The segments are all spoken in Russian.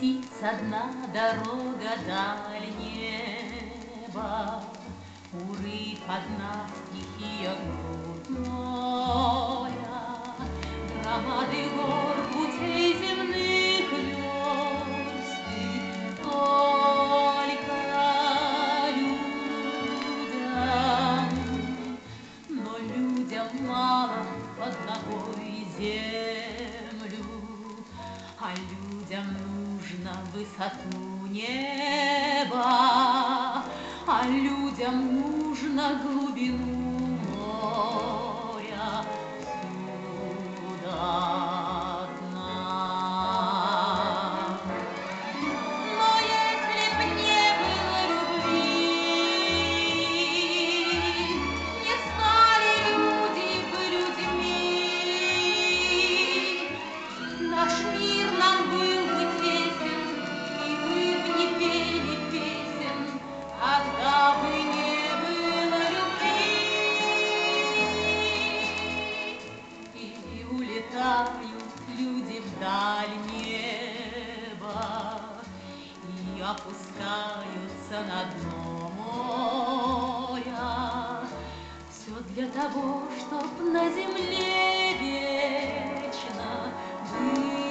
птиц одна дорога дальнеба, у рыб одна стихия грудная, громады гор, путей земных лёсты, только людям, но людям мало под ногой землю, а людям нужно высоту неба, а людям нужно глубину моря сюда к нам. Но если б не было любви, не стали люди бы людьми, наш мир нам был бы тесен, и мы б не пели песен, когда бы не было любви. И улетают люди вдаль неба, и опускаются на дно моря. Все для того, чтоб на земле вечно было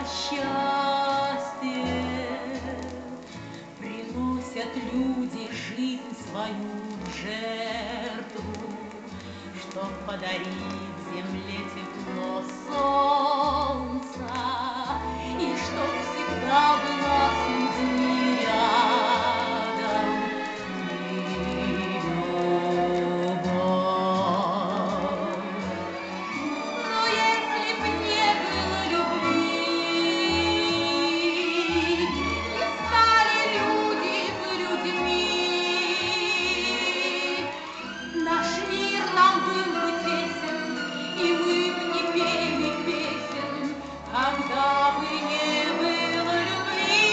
счастье. Приносят люди жизнь свою в жертву, чтоб подарить земле тепло солнца, и чтоб всегда была с людьми рядом любовь. Но если б не было любви, не стали люди бы людьми, наш мир нам был бы тесен, и мы б не пели песен, когда бы не было любви.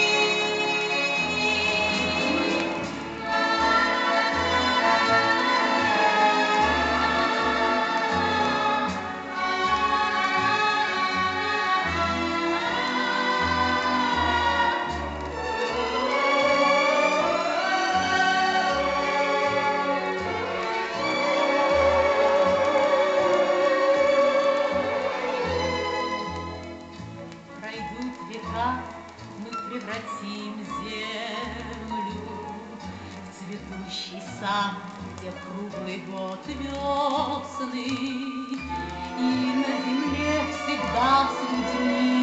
Пройдут века, мы превратим землю в цветущий сад, где круглый год весны, и на земле всегда с людьми